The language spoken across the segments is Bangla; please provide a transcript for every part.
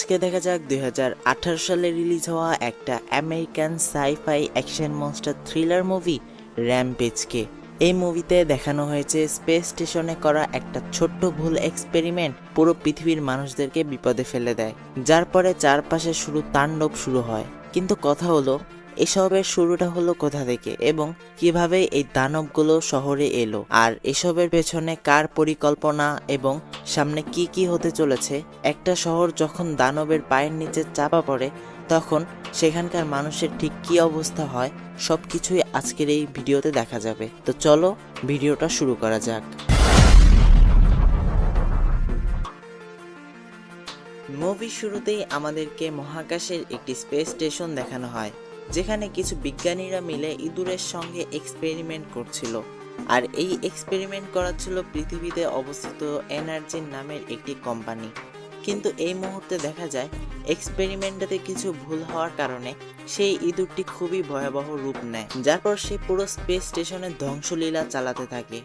আজকে দেখা যাক 2018 সালে রিলিজ হওয়া একটা American sci-fi action monster thriller movie র্যাম্পেজকে। এই মুভিতে দেখানো হয়েছে স্পেস স্টেশনে করা একটা ছোট্ট ভুল এক্সপেরিমেন্ট পুরো পৃথিবীর মানুষদেরকে বিপদে ফেলে দেয়, যার পরে চারপাশে তাণ্ডব শুরু হয়। কিন্তু কথা হলো, এসবের শুরুটা হলো কোথা থেকে এবং কিভাবে এই দানবগুলো শহরে এলো, আর এসবের পেছনে কার পরিকল্পনা এবং সামনে কি কি হতে চলেছে। একটা শহর যখন দানবের পায়ের নিচে চাপা পড়ে তখন সেখানকার মানুষের ঠিক কি অবস্থা হয় সবকিছুই আজকের এই ভিডিওতে দেখা যাবে। তো চলো ভিডিওটা শুরু করা যাক। মুভি শুরুতেই আমাদেরকে মহাকাশের একটি স্পেস স্টেশন দেখানো হয়, যেখানে কিছু বিজ্ঞানীরা মিলে ইঁদুরের সঙ্গে এক্সপেরিমেন্ট করছিল। আর এই এক্সপেরিমেন্ট করাচ্ছিল পৃথিবীতে অবস্থিত এনার্জিন নামের একটি কোম্পানি। কিন্তু এই মুহূর্তে দেখা যায় এক্সপেরিমেন্টটাতে কিছু ভুল হওয়ার কারণে সেই ইঁদুরটি খুবই ভয়াবহ রূপ নেয়, যার পর সে পুরো স্পেস স্টেশনের ধ্বংসলীলা চালাতে থাকে।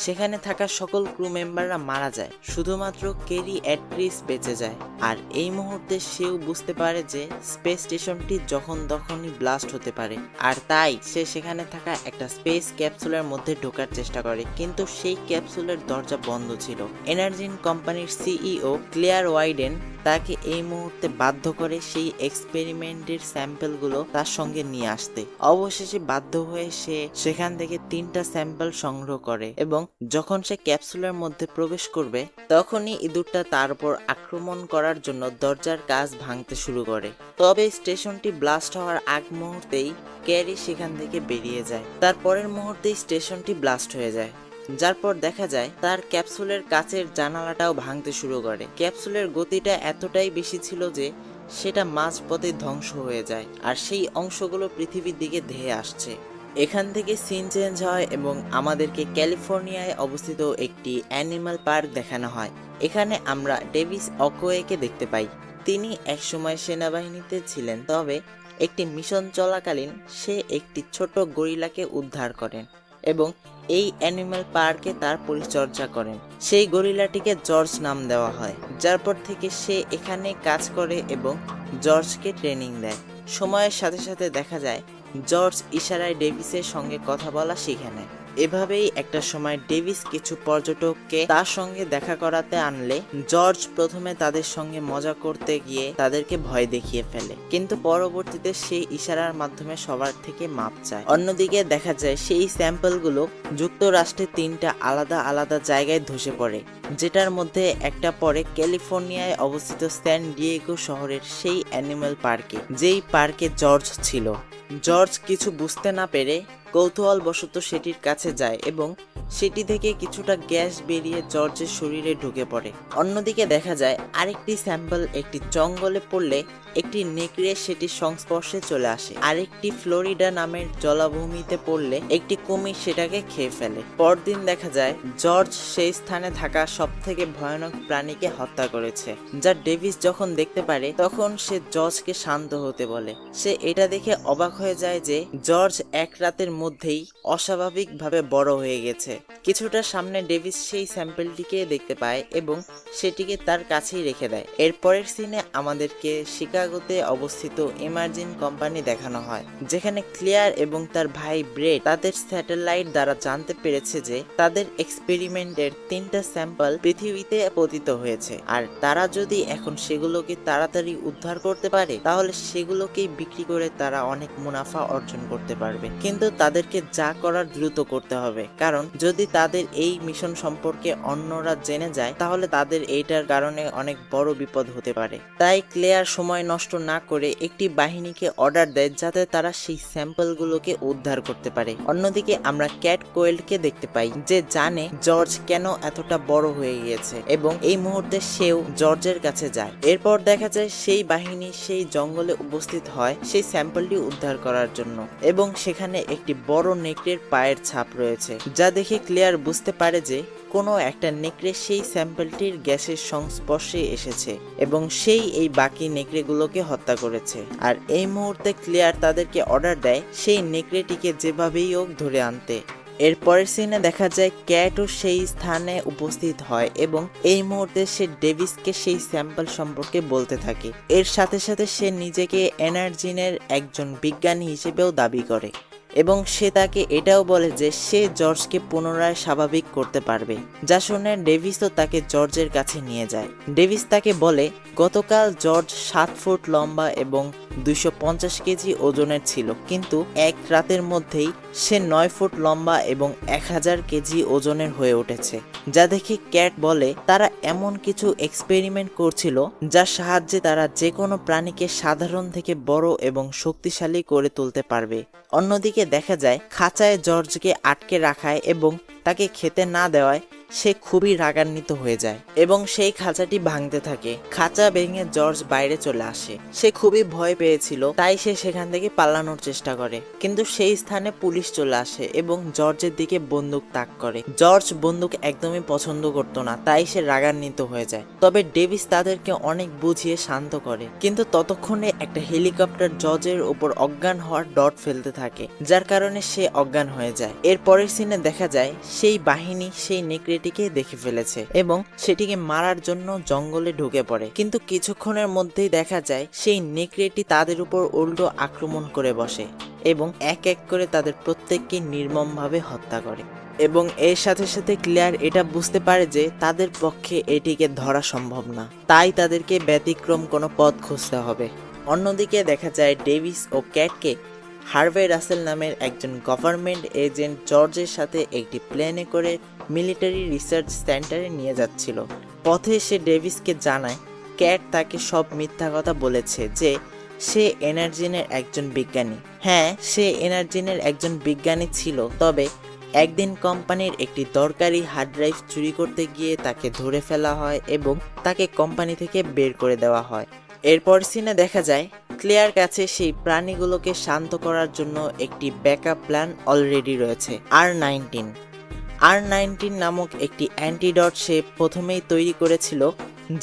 সেখানে থাকা সকল ক্রু মেম্বাররা মারা যায়, শুধুমাত্র কেরি অ্যাট্রিস বেঁচে যায়। আর এই মুহূর্তে সেও বুঝতে পারে যে স্পেস স্টেশনটি যখন তখনই ব্লাস্ট হতে পারে, আর তাই সে সেখানে থাকা একটা স্পেস ক্যাপসুলের মধ্যে ঢোকার চেষ্টা করে, কিন্তু সেই ক্যাপসুলের দরজা বন্ধ ছিল। এনার্জিন কোম্পানির সিইও ক্লেয়ার ওয়াইডেন তাকে এই মুহূর্তে বাধ্য করে সেই এক্সপেরিমেন্টের স্যাম্পলগুলো তার সঙ্গে নিয়ে আসতে। অবশেষে বাধ্য হয়ে সে সেখান থেকে 3টা স্যাম্পল সংগ্রহ করে এবং যখন সে ক্যাপসুলের মধ্যে প্রবেশ করবে তখনই ইঁদুরটা তার উপর আক্রমণ করার জন্য দরজার কাঁচ ভাঙতে শুরু করে। তবে স্টেশনটি ব্লাস্ট হওয়ার আগ মুহূর্তেই ক্যারি সেখান থেকে বেরিয়ে যায়। তার পরের মুহূর্তেই স্টেশনটি ব্লাস্ট হয়ে যায়, যার পর দেখা যায় তার ক্যাপসুলের কাচের জানালাটাও ভাঙতে শুরু করে। ক্যাপসুলের গতিটা এতটাই বেশি ছিল যে সেটা মাঝপথে ধ্বংস হয়ে যায়, আর সেই অংশগুলো পৃথিবীর দিকে ধেয়ে আসছে। এখান থেকে সিন চেঞ্জ হয় এবং আমাদেরকে ক্যালিফোর্নিয়ায় অবস্থিত একটি অ্যানিমাল পার্ক দেখানো হয়। এখানে আমরা ডেভিস অকোয়েকে দেখতে পাই। তিনি একসময় সেনাবাহিনীতে ছিলেন, তবে একটি মিশন চলাকালীন সে একটি ছোট গরিলাকে উদ্ধার করেন এবং এই অ্যানিমাল পার্কে তার পরিচর্যা করেন। সেই গরিলাটিকে জর্জ নাম দেওয়া হয়, যার পর থেকে সে এখানে কাজ করে এবং জর্জকে ট্রেনিং দেয়। সময়ের সাথে সাথে দেখা যায় জর্জ ইশারায় ডেভিসের সঙ্গে কথা বলা শিখে নেয়। এভাবেই একটা সময় ডেভিস কিছু পর্যটককে তার সঙ্গে দেখা করাতে আনলে জর্জ প্রথমে তাদের সঙ্গে মজা করতে গিয়ে তাদেরকে ভয় দেখিয়ে ফেলে, কিন্তু পরবর্তীতে সেই ইশারার মাধ্যমে সবার থেকে মাপ চায়। অন্যদিকে দেখা যায় সেই স্যাম্পলগুলো যুক্তরাষ্ট্রের 3টা আলাদা আলাদা জায়গায় ধসে পড়ে, যেটার মধ্যে একটা পড়ে ক্যালিফোর্নিয়ায় অবস্থিত স্যান ডিয়েগো শহরের সেই অ্যানিমাল পার্কে, যেই পার্কে জর্জ ছিল। জর্জ কিছু বুঝতে না পেরে কৌতূহলবশত সেটির কাছে যায় এবং সেটি থেকে কিছুটা গ্যাস বেরিয়ে জর্জের শরীরে ঢুকে পড়ে। অন্যদিকে দেখা যায় আরেকটি স্যাম্পল একটি জঙ্গলে পড়লে একটি নেকড়ে সেটির সংস্পর্শে চলে আসে। আরেকটি ফ্লোরিডা নামের জলাভূমিতে পড়লে একটি কুমির সেটাকে খেয়ে ফেলে। পরদিন দেখা যায় জর্জ সেই স্থানে থাকা সব থেকে ভয়ানক প্রাণীকে হত্যা করেছে, যা ডেভিস যখন দেখতে পারে তখন সে জর্জকে শান্ত হতে বলে। সে এটা দেখে অবাক হয়ে যায় যে জর্জ এক রাতের মধ্যেই অস্বাভাবিকভাবে বড় হয়ে গেছে। কিছুটা সামনে ডেভিস সেই স্যাম্পলটিকে দেখতে পায় এবং সেটিকে তার কাছেই রেখে দেয়। এরপরের সিনে আমাদেরকে শিকাগোতে অবস্থিত এমার্জিন কোম্পানি দেখানো হয়, যেখানে ক্লিয়ার এবং তার ভাই ব্রেড তাদের স্যাটেলাইট দ্বারা জানতে পেরেছে যে তাদের এক্সপেরিমেন্টের 3টা স্যাম্পল পৃথিবীতে পতিত হয়েছে, আর তারা যদি এখন সেগুলোকে তাড়াতাড়ি উদ্ধার করতে পারে তাহলে সেগুলোকেই বিক্রি করে তারা অনেক মুনাফা অর্জন করতে পারবে। কিন্তু তাদেরকে যা করার দ্রুত করতে হবে, কারণ যদি তাদের এই মিশন সম্পর্কে অন্যরা জেনে যায় তাহলে তাদের এইটার কারণে অনেক বড় বিপদ হতে পারে। তাই ক্লেয়ার সময় নষ্ট না করে একটি বাহিনীকে অর্ডার দেয় যাতে তারা সেই স্যাম্পলগুলোকে উদ্ধার করতে পারে। অন্যদিকে আমরা ক্যাট কোয়েলকে দেখতে পাই, যে জানে জর্জ কেন এতটা বড় হয়ে গিয়েছে এবং এই মুহূর্তে সেও জর্জের কাছে যায়। এরপর দেখা যায় সেই বাহিনী সেই জঙ্গলে উপস্থিত হয় সেই স্যাম্পলটি উদ্ধার করার জন্য এবং সেখানে একটি বড় নেকড়ের পায়ের ছাপ রয়েছে, যা দেখে ক্লিয়ার বুঝতে পারে যে কোনো একটা নেকড়ে সেই স্যাম্পলটির গ্যাসের সংস্পর্শে এসেছে এবং সেই এই বাকি নেকড়েগুলোকে হত্যা করেছে। আর এই মুহূর্তে ক্লিয়ার তাদেরকে অর্ডার দেয় সেই নেকড়েটিকে যেভাবেই হোক ধরে আনতে। এর পরের সিনে দেখা যায় ক্যাটও সেই স্থানে উপস্থিত হয় এবং এই মুহূর্তে সে ডেভিসকে সেই স্যাম্পল সম্পর্কে বলতে থাকে। এর সাথে সাথে সে নিজেকে এনার্জিনের একজন বিজ্ঞানী হিসেবেও দাবি করে এবং সে তাকে এটাও বলে যে সে জর্জকে পুনরায় স্বাভাবিক করতে পারবে, যা শুনে ডেভিসও তাকে জর্জের কাছে নিয়ে যায়। ডেভিস তাকে বলে গতকাল জর্জ 7 ফুট লম্বা এবং 250 কেজি ওজনের ছিল, কিন্তু এক রাতের মধ্যেই সে 9 ফুট লম্বা এবং 1000 কেজি ওজনের হয়ে উঠেছে। যা দেখে ক্যাট বলে তারা এমন কিছু এক্সপেরিমেন্ট করছিল যার সাহায্যে তারা যে কোনো প্রাণীকে সাধারণ থেকে বড় এবং শক্তিশালী করে তুলতে পারবে। অন্যদিকে দেখা যায় খাঁচায় জর্জকে আটকে রাখায় এবং তাকে খেতে না দেওয়ায় সে খুবই রাগান্বিত হয়ে যায় এবং সেই খাঁচাটি ভাঙতে থাকে। খাঁচা ভেঙে জর্জ বাইরে চলে আসে। সে খুবই ভয় পেয়েছিল, তাই সে সেখান থেকে পালানোর চেষ্টা করে, কিন্তু সেই স্থানে পুলিশ চলে আসে এবং জর্জের দিকে বন্দুক তাক করে। জর্জ বন্দুক একদমই পছন্দ করতো না, তাই সে রাগান্বিত হয়ে যায়। তবে ডেভিস তাদেরকে অনেক বুঝিয়ে শান্ত করে, কিন্তু ততক্ষণে একটা হেলিকপ্টার জর্জের উপর অজ্ঞান হওয়ার ডট ফেলতে থাকে, যার কারণে সে অজ্ঞান হয়ে যায়। এর পরের সিনে দেখা যায় সেই বাহিনী সেই নেকড়েটিকে দেখে ফেলেছে এবং সেটিকে মারার জন্য জঙ্গলে ঢুকে পড়ে, কিন্তু কিছুক্ষণের মধ্যেই দেখা যায় সেই নেকড়েটি তাদের উপর উল্টো আক্রমণ করে বসে এবং এক এক করে তাদের প্রত্যেককে নির্মমভাবে হত্যা করে। এবং এর সাথে সাথে ক্লেয়ার এটা বুঝতে পারে যে তাদের পক্ষে এটিকে ধরা সম্ভব না, তাই তাদেরকে ব্যতিক্রম কোনো পথ খুঁজতে হবে। অন্যদিকে দেখা যায় ডেভিস ও ক্যাটকে হার্ভে রাসেল নামের একজন গভর্নমেন্ট এজেন্ট জর্জের সাথে একটি প্লেনে করে মিলিটারি রিসার্চ সেন্টারে নিয়ে যাচ্ছিল। পথে সে ডেভিসকে জানায় ক্যাট তাকে সব মিথ্যা কথা বলেছে, যে সে এনার্জিনের একজন বিজ্ঞানী। হ্যাঁ, সে এনার্জিনের একজন বিজ্ঞানী ছিল, তবে একদিন কোম্পানির একটি দরকারি হার্ড ড্রাইভ চুরি করতে গিয়ে তাকে ধরে ফেলা হয় এবং তাকে কোম্পানি থেকে বের করে দেওয়া হয়। এরপর সিনে দেখা যায় ক্লেয়ার কাছে সেই প্রাণীগুলোকে শান্ত করার জন্য একটি ব্যাকআপ প্ল্যান অলরেডি রয়েছে। R19 নামক একটি অ্যান্টিডট সে প্রথমেই তৈরি করেছিল,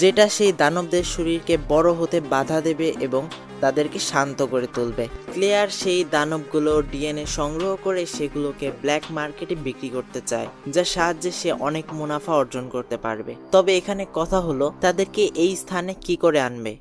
যেটা সেই দানবদের শরীরকে বড় হতে বাধা দেবে এবং তাদেরকে শান্ত করে তুলবে। ক্লেয়ার সেই দানবগুলোর ডিএনএ সংগ্রহ করে সেগুলোকে ব্ল্যাক মার্কেটে বিক্রি করতে চায়, যার সাহায্যে সে অনেক মুনাফা অর্জন করতে পারবে। তবে এখানে কথা হলো তাদেরকে এই স্থানে কি করে আনবে।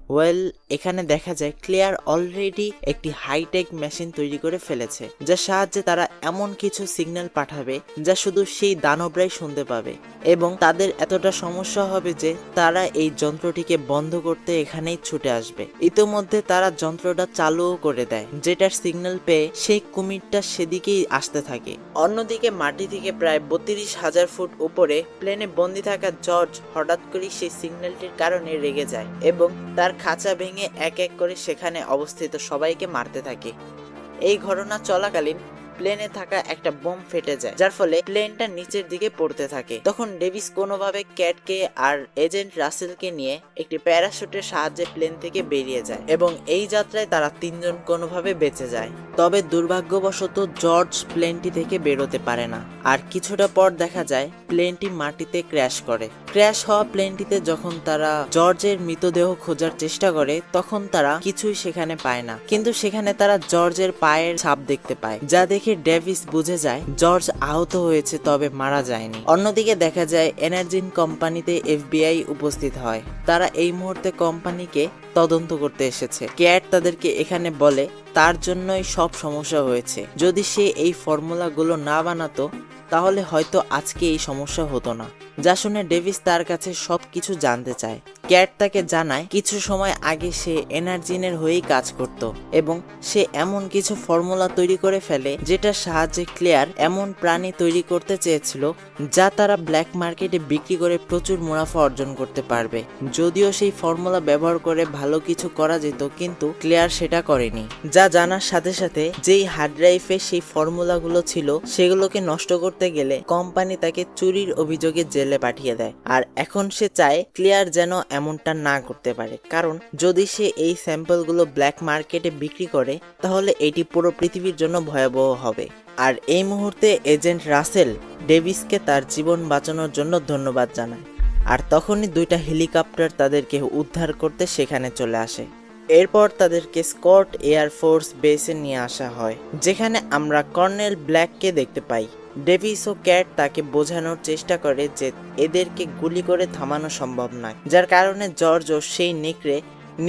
এখানে দেখা যায় ক্লেয়ার অলরেডি একটি হাইটেক মেশিন তৈরি করে ফেলেছে, যার সাহায্যে তারা এমন কিছু সিগন্যাল পাঠাবে যা শুধু সেই দানবরাই শুনতে পাবে এবং তাদের এতটা সমস্যা হবে যে তারা এই যন্ত্রটিকে বন্ধ করতে এখানেই ছুটে আসবে। ইতোমধ্যে তারা যন্ত্রটা চালুও করে দেয়, যেটার সিগন্যাল পেয়ে সেই কুমিরটা সেদিকেই আসতে থাকে। অন্যদিকে মাটি থেকে প্রায় 32,000 ফুট উপরে প্লেনে বন্দি থাকা জর্জ হঠাৎ করে সেই সিগন্যালটির কারণে রেগে যায় এবং তার খাঁচা ভেঙে এক এক করে সেখানে অবস্থিত সবাইকে মারতে থাকে। এই ঘটনা চলাকালীন প্লেনে থাকা একটা বোম ফেটে যায়, যার ফলে প্লেনটা নিচের দিকে পড়তে থাকে। তখন ডেভিস কোনোভাবে ক্যাটকে আর এজেন্ট রাসেলকে নিয়ে একটি প্যারাশুটের সাহায্যে প্লেন থেকে বেরিয়ে যায় এবং এই যাত্রায় তারা 3 জন কোনোভাবে বেঁচে যায়। তবে দুর্ভাগ্যবশত জর্জ প্লেনটি থেকে বেরোতে পারে না, আর কিছুটা পর দেখা যায় প্লেনটি মাটিতে ক্র্যাশ করে। ক্র্যাশ হওয়া প্লেনটিতে যখন তারা জর্জের মৃতদেহ খোঁজার চেষ্টা করে তখন তারা কিছুই সেখানে পায় না, কিন্তু সেখানে তারা জর্জের পায়ের ছাপ দেখতে পায়, যা দেখে ডেভিস বুঝে যায় জর্জ আহত হয়েছে, তবে মারা যায়নি। অন্যদিকে দেখা যায় এনার্জিন কোম্পানিতে FBI উপস্থিত হয়। তারা এই মুহূর্তে কোম্পানিকে তদন্ত করতে এসেছে। ক্যাট তাদেরকে এখানে বলে তার জন্যই সব সমস্যা হয়েছে, যদি সে এই ফর্মুলাগুলো না বানাতো তাহলে হয়তো আজকে এই সমস্যা হতো না। যা শুনে ডেভিস তার কাছে সবকিছু জানতে চায়। ক্যাট তাকে জানায় কিছু সময় আগে সে এনার্জিনের হয়েই কাজ করত এবং সে এমন কিছু ফর্মুলা তৈরি করে ফেলে যেটার সাহায্যে ক্লেয়ার এমন প্রাণী তৈরি করতে চেয়েছিল যা তারা ব্ল্যাক মার্কেটে বিক্রি করে প্রচুর মুনাফা অর্জন করতে পারবে। যদিও সেই ফর্মুলা ব্যবহার করে ভালো কিছু করা যেত, কিন্তু ক্লেয়ার সেটা করেনি। যা জানার সাথে সাথে যেই হার্ড ড্রাইভে সেই ফর্মুলাগুলো ছিল সেগুলোকে নষ্ট করতে গেলে কোম্পানি তাকে চুরির অভিযোগে জেলে পাঠিয়ে দেয়। আর এখন সে চায় ক্লেয়ার যেন এমনটা না করতে পারে, কারণ যদি সে এই স্যাম্পলগুলো ব্ল্যাক মার্কেটে বিক্রি করে তাহলে এটি পুরো পৃথিবীর জন্য ভয়াবহ হবে। আর এই মুহূর্তে এজেন্ট রাসেল ডেভিসকে তার জীবন বাঁচানোর জন্য ধন্যবাদ জানায়, আর তখনই 2টা হেলিকপ্টার তাদেরকে উদ্ধার করতে সেখানে চলে আসে। এরপর তাদেরকে স্কট এয়ারফোর্স বেসে নিয়ে আসা হয়, যেখানে আমরা কর্নেল ব্ল্যাককে দেখতে পাই। ডেভিস ও ক্যাট তাকে বোঝানোর চেষ্টা করে যে এদেরকে গুলি করে থামানো সম্ভব নয়, যার কারণে জর্জ ও সেই নেকড়ে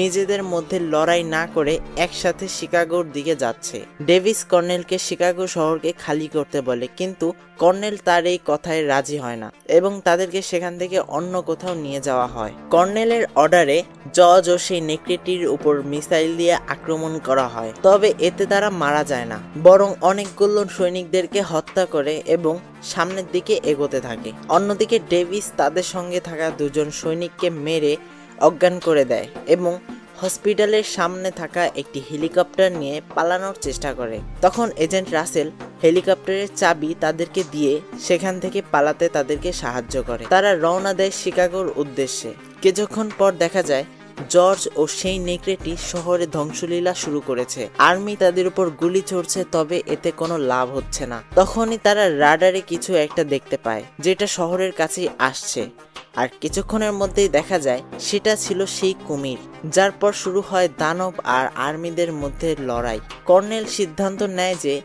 নিজেদের মধ্যে লড়াই না করে একসাথে শিকাগোর দিকে যাচ্ছে। ডেভিস কর্নেলকে শিকাগো শহরকে খালি করতে বলে, কিন্তু কর্নেল তার এই কথায় রাজি হয় না এবং তাদেরকে সেখান থেকে অন্য কোথাও নিয়ে যাওয়া হয়। কর্নেলের অর্ডারে জর্জ ও সেই নেকড়েটির উপর মিসাইল দিয়ে আক্রমণ করা হয়, তবে এতে তারা মারা যায় না, বরং অনেকগুলো সৈনিকদেরকে হত্যা করে এবং সামনের দিকে এগোতে থাকে। অন্যদিকে ডেভিস তাদের সঙ্গে থাকা দুজন সৈনিককে মেরে অজ্ঞান করে দেয় এবং হসপিটালের সামনে থাকা একটি হেলিকপ্টার নিয়ে পালানোর চেষ্টা করে। তখন এজেন্ট রাসেল হেলিকপ্টারের চাবি তাদেরকে দিয়ে সেখান থেকে পালাতে তাদেরকে সাহায্য করে। তারা রওনা দেয় শিকাগোর উদ্দেশ্যে। কিছুক্ষণ পর দেখা যায় জর্জ ও সেই নেকড়েটি শহরে ধ্বংসলীলা শুরু করেছে। আর্মি তাদের উপর গুলি ছড়ছে, তবে এতে কোনো লাভ হচ্ছে না। তখনই তারা রাডারে কিছু একটা দেখতে পায় যেটা শহরের কাছেই আসছে, আর কিছুক্ষণের মধ্যেই দেখা যায় সেটা ছিল সেই কুমির, যার পর শুরু হয় দানব আর আর্মিদের মধ্যে লড়াই। কর্নেল সিদ্ধান্ত নেয় যে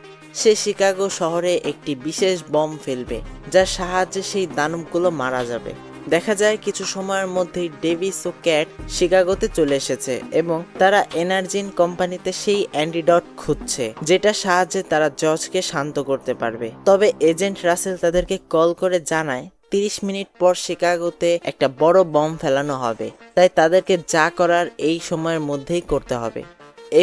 সে শিকাগো শহরে একটি বিশেষ বম ফেলবে, যার সাহায্যে সেই দানবগুলো মারা যাবে। দেখা যায় কিছু সময়ের মধ্যেই ডেভিস ও ক্যাট শিকাগোতে চলে এসেছে এবং তারা এনার্জিন কোম্পানিতে সেই অ্যান্টিডট খুঁজছে, যেটা সাহায্যে তারা জর্জকে শান্ত করতে পারবে। তবে এজেন্ট রাসেল তাদেরকে কল করে জানায় 30 মিনিট পর শিকাগোতে একটা বড় বম ফেলানো হবে, তাই তাদেরকে যা করার এই সময়ের মধ্যেই করতে হবে।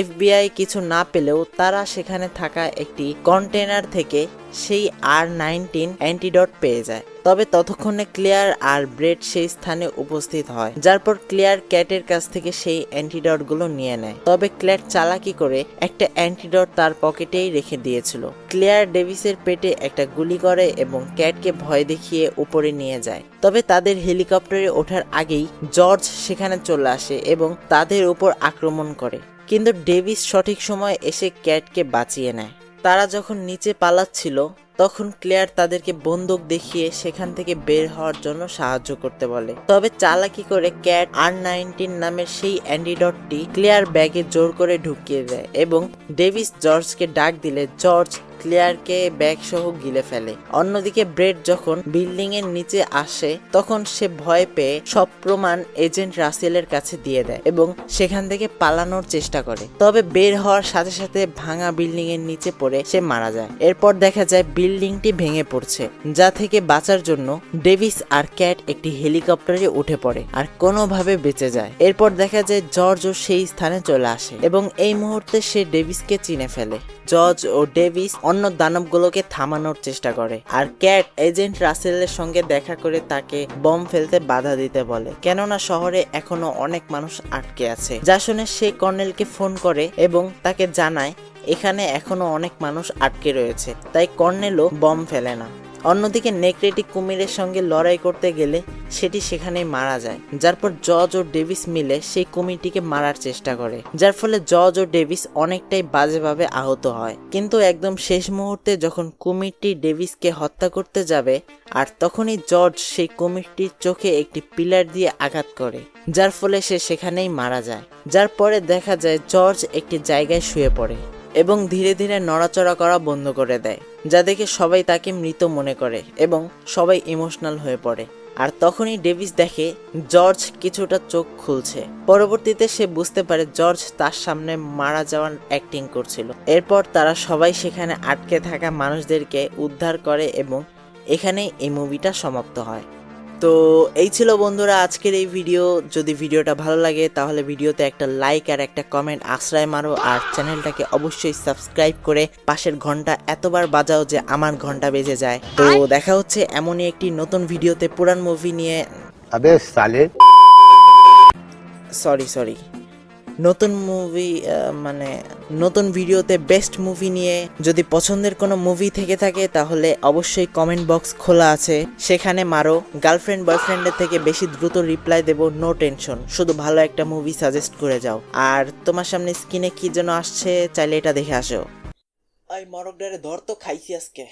FBI কিছু না পেলেও তারা সেখানে থাকা একটি কন্টেনার থেকে সেই R-19 অ্যান্টিডট পেয়ে যায়। তবে ততক্ষণে ক্লিয়ার আর ব্রেড সেই স্থানে উপস্থিত হয়, যার পর ক্লিয়ার ক্যাটের কাছ থেকে সেই অ্যান্টিডট গুলো নিয়ে নেয়। তবে ক্যাট চালাকি করে একটা অ্যান্টিডট তার পকেটেই রেখে দিয়েছিল। ক্লিয়ার ডেভিসের পেটে একটা গুলি করে এবং ক্যাটকে ভয় দেখিয়ে উপরে নিয়ে যায়। তবে তাদের হেলিকপ্টারে ওঠার আগেই জর্জ সেখানে চলে আসে এবং তাদের উপর আক্রমণ করে, কিন্তু ডেভিস সঠিক সময় এসে ক্যাটকে বাঁচিয়ে নেয়। তারা যখন নিচে পালাচ্ছিল তখন ক্লিয়ার তাদেরকে বন্দুক দেখিয়ে সেখান থেকে বের হওয়ার জন্য সাহায্য করতে বলে। তবে চালাকি করে ক্যাট R-19 নামের সেই অ্যান্টিডটটি ক্লিয়ার ব্যাগে জোর করে ঢুকিয়ে দেয় এবং ডেভিস জর্জকে ডাক দিলে জর্জ ক্লিয়ারকে ব্যাগ সহ গিলে ফেলে। অন্যদিকে ব্রেড যখন বিল্ডিং এর নিচে আসে তখন সে ভয় পেয়ে সব প্রমাণ এজেন্ট রাসেলের কাছে দিয়ে দেয় এবং সেখান থেকে পালানোর চেষ্টা করে। তবে বের হওয়ার সাথে সাথে ভাঙা বিল্ডিং এর নিচে পড়ে সে মারা যায়। এরপর দেখা যায় বিল্ডিংটি ভেঙে পড়ছে, যা থেকে বাঁচার জন্য ডেভিস আর ক্যাট একটি হেলিকপ্টারে উঠে পড়ে আর কোনোভাবে বেঁচে যায়। এরপর দেখা যায় জর্জ ও সেই স্থানে চলে আসে এবং এই মুহূর্তে সে ডেভিসকে চিনে ফেলে। জর্জ ও ডেভিস অন্য দানবগুলোকে থামানোর চেষ্টা করে আর ক্যাট এজেন্ট রাসেলের সঙ্গে দেখা করে তাকে বম ফেলতে বাধা দিতে বলে, কেননা শহরে এখনো অনেক মানুষ আটকে আছে। যা শুনে সে কর্নেলকে ফোন করে এবং তাকে জানায় এখানে এখনো অনেক মানুষ আটকে রয়েছে, তাই কর্নেলও বম ফেলে না। অন্যদিকে নেকড়েটি কুমিরের সঙ্গে লড়াই করতে গেলে সেটি সেখানেই মারা যায়, যার পর জর্জ ও ডেভিস মিলে সেই কুমিরটিকে মারার চেষ্টা করে, যার ফলে জর্জ ও ডেভিস অনেকটাই বাজেভাবে আহত হয়। কিন্তু একদম শেষ মুহূর্তে যখন কুমিরটি ডেভিসকে হত্যা করতে যাবে আর তখনই জর্জ সেই কুমিরটির চোখে একটি পিলার দিয়ে আঘাত করে, যার ফলে সে সেখানেই মারা যায়। যার পরে দেখা যায় জর্জ একটি জায়গায় শুয়ে পড়ে এবং ধীরে ধীরে নড়াচড়া করা বন্ধ করে দেয়, যা দেখে সবাই তাকে মৃত মনে করে এবং সবাই ইমোশনাল হয়ে পড়ে। আর তখনই ডেভিস দেখে জর্জ কিছুটা চোখ খুলছে। পরবর্তীতে সে বুঝতে পারে জর্জ তার সামনে মারা যাওয়ার অ্যাক্টিং করছিল। এরপর তারা সবাই সেখানে আটকে থাকা মানুষদেরকে উদ্ধার করে এবং এখানেই এই মুভিটা সমাপ্ত হয়। তো এই ছিল বন্ধুরা আজকের এই ভিডিও। যদি ভিডিওটা ভালো লাগে তাহলে ভিডিওতে একটা লাইক আর একটা কমেন্ট আশ্রয় মারো, আর চ্যানেলটাকে অবশ্যই সাবস্ক্রাইব করে পাশের ঘন্টা এতবার বাজাও যে আমার ঘন্টা বেজে যায়। তো দেখা হচ্ছে এমনই একটি নতুন ভিডিওতে পুরান মুভি নিয়ে। সরি নতুন মুভি নতুন ভিডিওতে বেস্ট মুভি নিয়ে। যদি পছন্দের কোনো মুভি থেকে থাকে তাহলে অবশ্যই কমেন্ট বক্স খোলা আছে, সেখানে মারো। গার্লফ্রেন্ড বয়ফ্রেন্ডের থেকে বেশি দ্রুত রিপ্লাই দেবো, নো টেনশন। শুধু ভালো একটা মুভি সাজেস্ট করে যাও। আর তোমার সামনে স্ক্রিনে কি যেন আসছে, চাইলে এটা দেখে আসো। মরকডারে ধর তো, খাইছি আজকে।